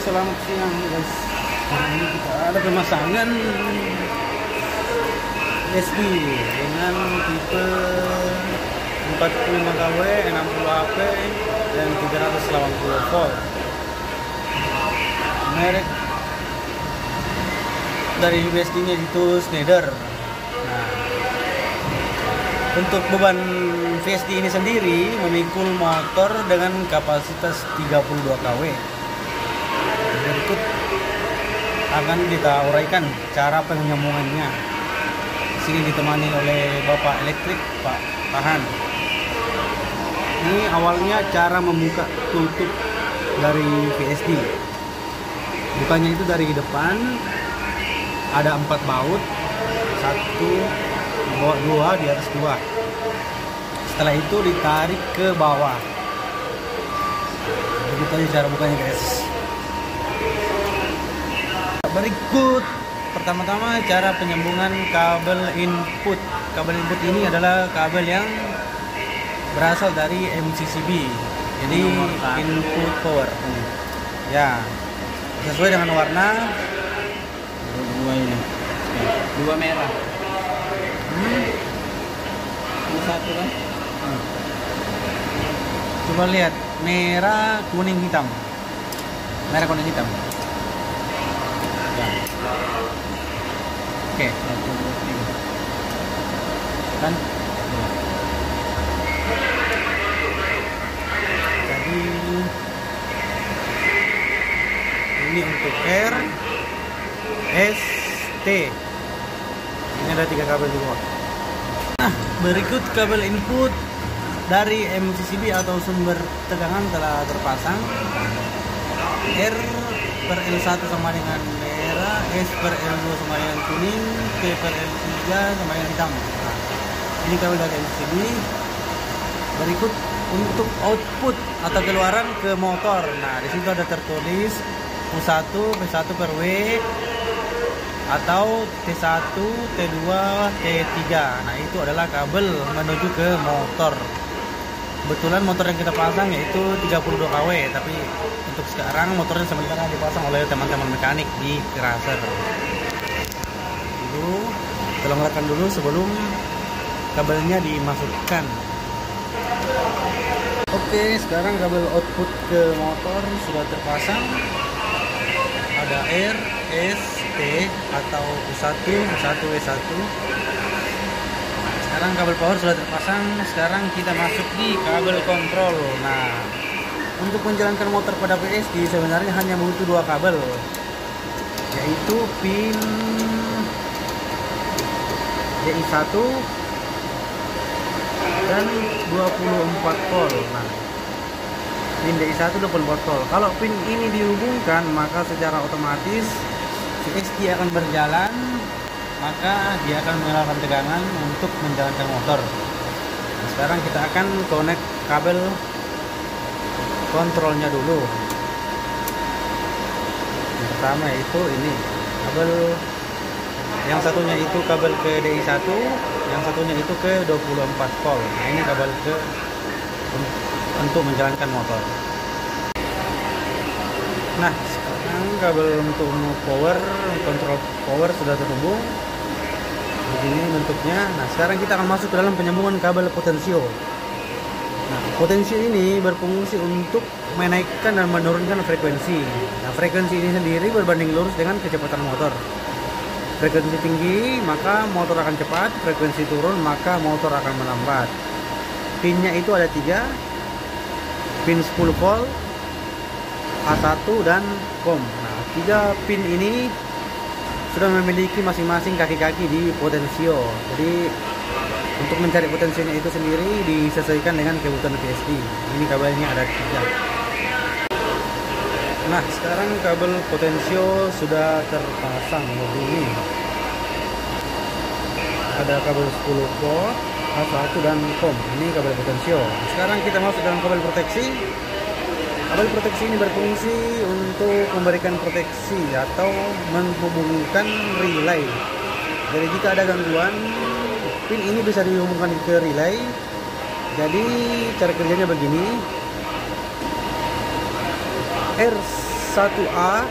selamat siang guys. Hari ini kita ada pemasangan USB dengan tipe 45 kW, 60 HP dan 380 volt. Merek dari USB-nya itu Schneider. Nah, untuk beban VSD ini sendiri memikul motor dengan kapasitas 32 kW. Berikut akan kita uraikan cara penyambungannya. Di sini ditemani oleh Bapak Elektrik, Pak Tahan. Ini awalnya cara membuka tutup dari VSD. Bukanya itu dari depan, ada 4 baut, 2 di atas 2. Setelah itu ditarik ke bawah. Begitu aja cara bukanya guys. Berikut pertama-tama cara penyambungan kabel input. Kabel input ini adalah kabel yang berasal dari MCCB. Jadi input power. Ya, sesuai dengan warna. Dua ini. Dua merah. Ini satu kan? Coba lihat, merah, kuning, hitam. Merah, kuning, hitam. Ya. Oke. 1, 2, 3. Kan? Jadi ini untuk R, S, T. Ini ada 3 kabel di bawah. Nah, berikut kabel input dari MCCB atau sumber tegangan telah terpasang. R per L1 sama dengan merah, S per L2 sama dengan kuning, T per L3 sama dengan hitam. Nah, ini kabel dari MCCB. Berikut untuk output atau keluaran ke motor. Nah, di situ ada tertulis U1, P1 per W atau T1, T2, T3. Nah, itu adalah kabel menuju ke motor. Kebetulan motor yang kita pasang yaitu 32 kW, tapi untuk sekarang motornya sementara dipasang oleh teman-teman mekanik di Crusher. Dulu, tolong longgarkan dulu sebelum kabelnya dimasukkan. Oke, sekarang kabel output ke motor sudah terpasang. Ada R, S, T atau U1, U1, W1. Sekarang kabel power sudah terpasang. Sekarang kita masuk di kabel kontrol. Nah, untuk menjalankan motor pada VSD sebenarnya hanya butuh 2 kabel, yaitu pin DI1 dan 24 volt. Nah, pin DI1 24 volt. Kalau pin ini dihubungkan, maka secara otomatis VSD akan berjalan, maka dia akan menyalakan tegangan untuk menjalankan motor. Nah, sekarang kita akan connect kabel kontrolnya dulu. Yang pertama yaitu ini kabel, yang satunya itu kabel ke DI1, yang satunya itu ke 24 volt. Nah, ini kabel ke untuk menjalankan motor. Nah, sekarang kabel untuk power, kontrol power sudah terhubung. Begini bentuknya. Nah, sekarang kita akan masuk ke dalam penyambungan kabel potensio. Nah, potensio ini berfungsi untuk menaikkan dan menurunkan frekuensi. Nah, frekuensi ini sendiri berbanding lurus dengan kecepatan motor. Frekuensi tinggi maka motor akan cepat, frekuensi turun maka motor akan melambat. Pinnya itu ada 3, pin 10 volt, A1 dan COM. Nah, 3 pin ini sudah memiliki masing-masing kaki-kaki di potensio. Jadi untuk mencari potensinya itu sendiri disesuaikan dengan kebutuhan VSD. Ini kabelnya ada 3. Nah, sekarang kabel potensio sudah terpasang begini. Ada kabel 10 volt, A1 dan COM. Ini kabel potensio. Sekarang kita masuk dalam kabel proteksi. Kabel proteksi ini berfungsi untuk memberikan proteksi atau menghubungkan relay. Jadi jika ada gangguan, pin ini bisa dihubungkan ke relay. Jadi cara kerjanya begini. R1 R1A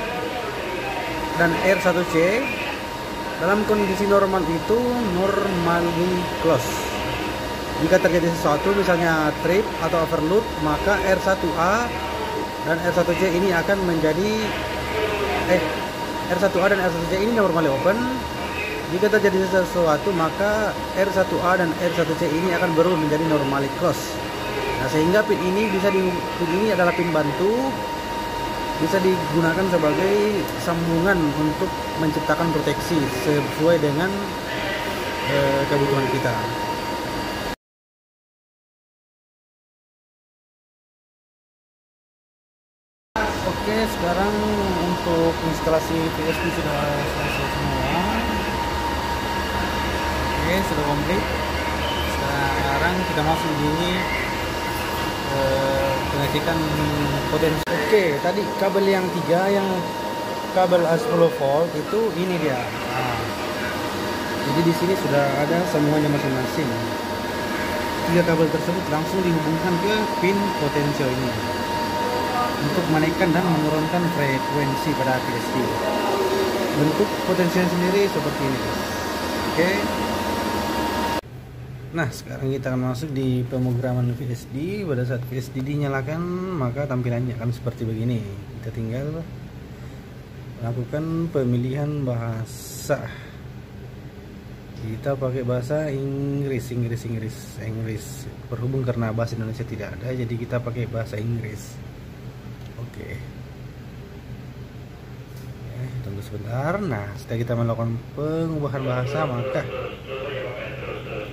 dan R1C dalam kondisi normal itu normally close. Jika terjadi sesuatu misalnya trip atau overload, maka R1A dan R1C ini akan menjadi R1A dan R1C ini normally open. Jika terjadi sesuatu, maka R1A dan R1C ini akan berubah menjadi normally close. Nah, sehingga pin ini adalah pin bantu, bisa digunakan sebagai sambungan untuk menciptakan proteksi sesuai dengan kebutuhan kita. Oke, sekarang untuk instalasi VSD sudah selesai semua. Oke, sudah komplit. Sekarang kita masuk di pengecekan potensi. Oke, tadi kabel yang 3 yang kabel A10 volt itu ini dia. Nah, jadi di sini sudah ada semuanya masing-masing. 3 kabel tersebut langsung dihubungkan ke pin potensio ini untuk menaikkan dan menurunkan frekuensi pada VSD. Bentuk potensinya sendiri seperti ini, guys. Oke. Nah, sekarang kita akan masuk di pemrograman VSD. Pada saat VSD dinyalakan, maka tampilannya akan seperti begini. Kita tinggal lakukan pemilihan bahasa. Kita pakai bahasa Inggris. Berhubung karena bahasa Indonesia tidak ada, jadi kita pakai bahasa Inggris. Oke. Tunggu sebentar. Nah, setelah kita melakukan pengubahan bahasa, maka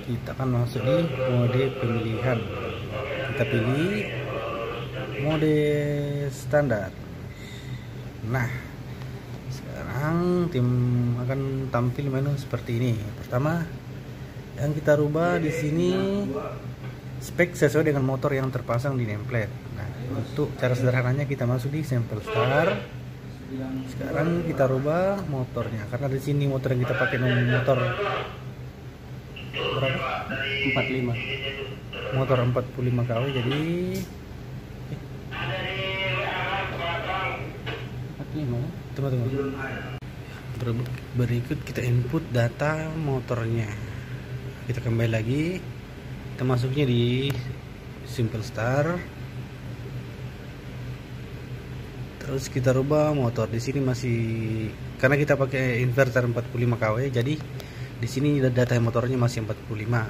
kita akan masuk di mode pemilihan. Kita pilih mode standar. Nah, sekarang tim akan tampil menu seperti ini. Pertama, yang kita rubah di sini spek sesuai dengan motor yang terpasang di nameplate. Nah, untuk cara sederhananya kita masuk di sampel star. Sekarang kita rubah motornya, karena di sini motor yang kita pakai motor berapa? 45. Motor 45 kW, jadi 45. Tunggu. Berikut kita input data motornya. Kita kembali lagi. Kita masuknya di simple star. Terus kita rubah motor. Di sini masih, karena kita pakai inverter 45 kW, jadi di sini data motornya masih 45.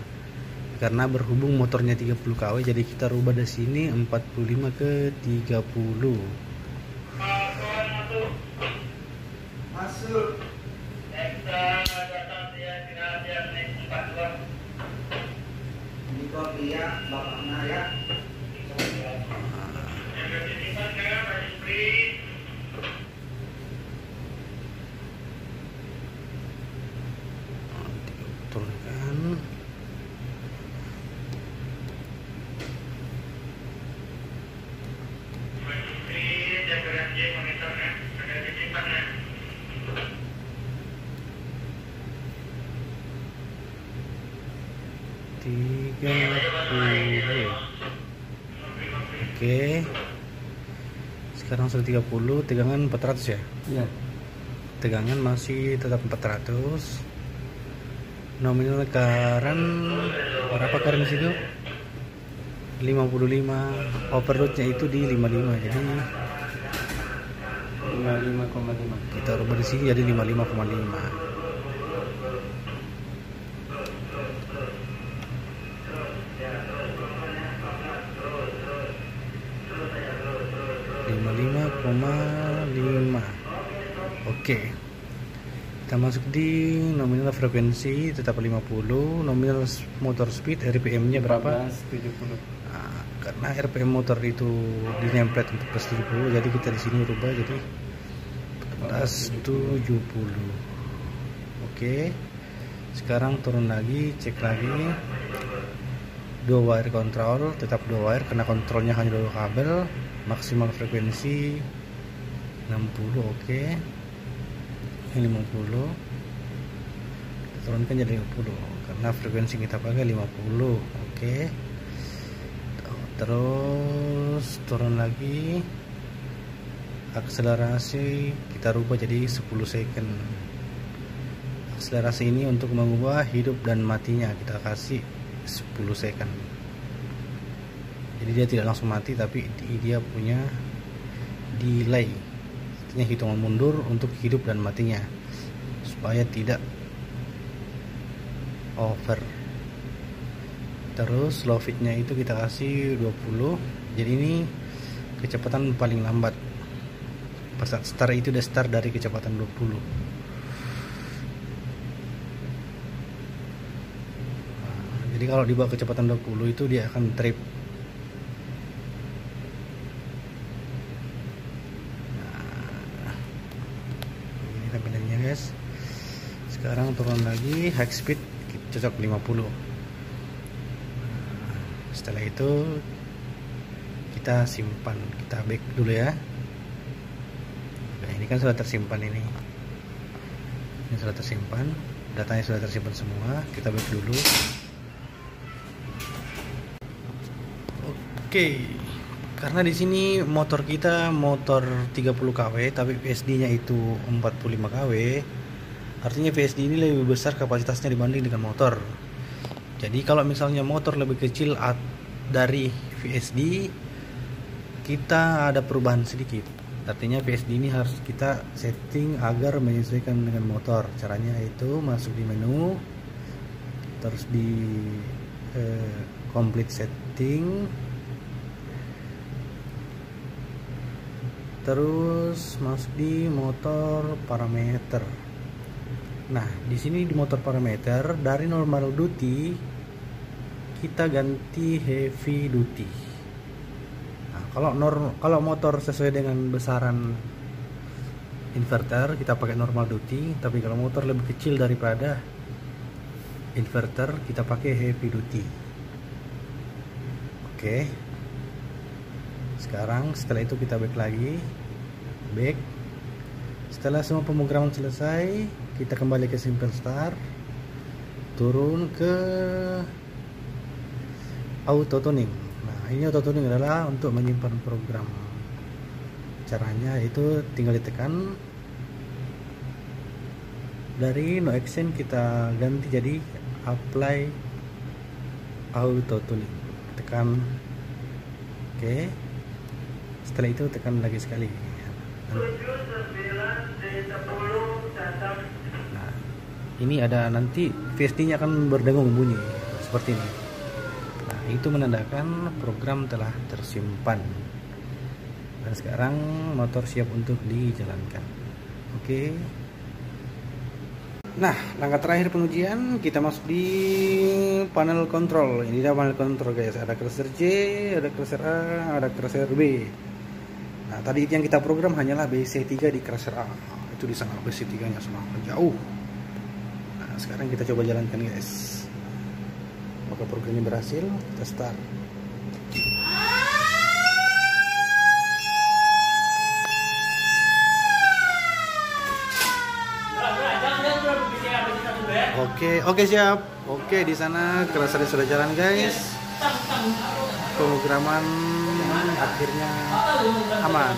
Karena berhubung motornya 30 kW, jadi kita rubah di sini 45 ke 30. Masuk. Ini kopi ya, bapaknya ya. Turunkan. Oke. Sekarang sudah 30, tegangan 400 ya? Iya. Tegangan masih tetap 400. Nominal current berapa current di situ? 55. Overloadnya itu di 55, jadi 55,5. Kita rubah di sini jadi 55,5. Oke. Kita masuk di nominal frekuensi tetap 50, nominal motor speed RPM-nya berapa? 70. Nah, karena RPM motor itu di nameplate 1470, jadi kita di sini rubah jadi 1470. Oke. Sekarang turun lagi, cek lagi. 2 wire control, tetap 2 wire karena kontrolnya hanya 2 kabel. Maksimal frekuensi 60, oke. 50. Kita turunkan jadi 50 karena frekuensi kita pakai 50, oke. Terus turun lagi Akselerasi kita rubah jadi 10 second. Akselerasi ini untuk mengubah hidup dan matinya kita kasih 10 second. Jadi dia tidak langsung mati, tapi dia punya delay, artinya hitungan mundur untuk hidup dan matinya supaya tidak over. Terus slow feednya itu kita kasih 20. Jadi ini kecepatan paling lambat. Pas start itu udah start dari kecepatan 20. Jadi kalau dibawa kecepatan 20 itu dia akan trip. Ini tampilannya guys. Sekarang turun lagi, high speed cocok 50. Setelah itu kita simpan, kita back dulu ya. Nah, ini kan sudah tersimpan ini sudah tersimpan, datanya sudah tersimpan semua. Kita back dulu. Oke, karena di sini motor kita motor 30 kW tapi VSD-nya itu 45 kW, artinya VSD ini lebih besar kapasitasnya dibanding dengan motor. Jadi kalau misalnya motor lebih kecil dari VSD, kita ada perubahan sedikit. Artinya VSD ini harus kita setting agar menyesuaikan dengan motor. Caranya itu masuk di menu, terus di complete setting, terus masuk di motor parameter. Nah, di sini di motor parameter dari normal duty kita ganti heavy duty. Nah, kalau motor sesuai dengan besaran inverter kita pakai normal duty, tapi kalau motor lebih kecil daripada inverter kita pakai heavy duty. Oke. Sekarang setelah itu kita back lagi. Back. Setelah semua pemrograman selesai, kita kembali ke simple start, turun ke auto tuning. Nah, ini auto tuning adalah untuk menyimpan program. Caranya itu tinggal ditekan, dari no action kita ganti jadi apply auto tuning. Tekan oke. Setelah itu tekan lagi sekali. Nah, ini ada nanti VSD nya akan berdengung bunyi seperti ini. Nah, itu menandakan program telah tersimpan dan sekarang motor siap untuk dijalankan. Oke. Nah, langkah terakhir pengujian kita masuk di panel control. Ini dia panel control guys. Ada cursor J, ada cursor A, ada cursor B. Nah, tadi yang kita program hanyalah BC3 di cursor A. Itu di sana BC3 nya sama jauh. Nah, sekarang kita coba jalankan guys. Apakah programnya berhasil? Kita start. Oke siap. Oke, di sana cursor sudah jalan guys. Pemrograman akhirnya aman.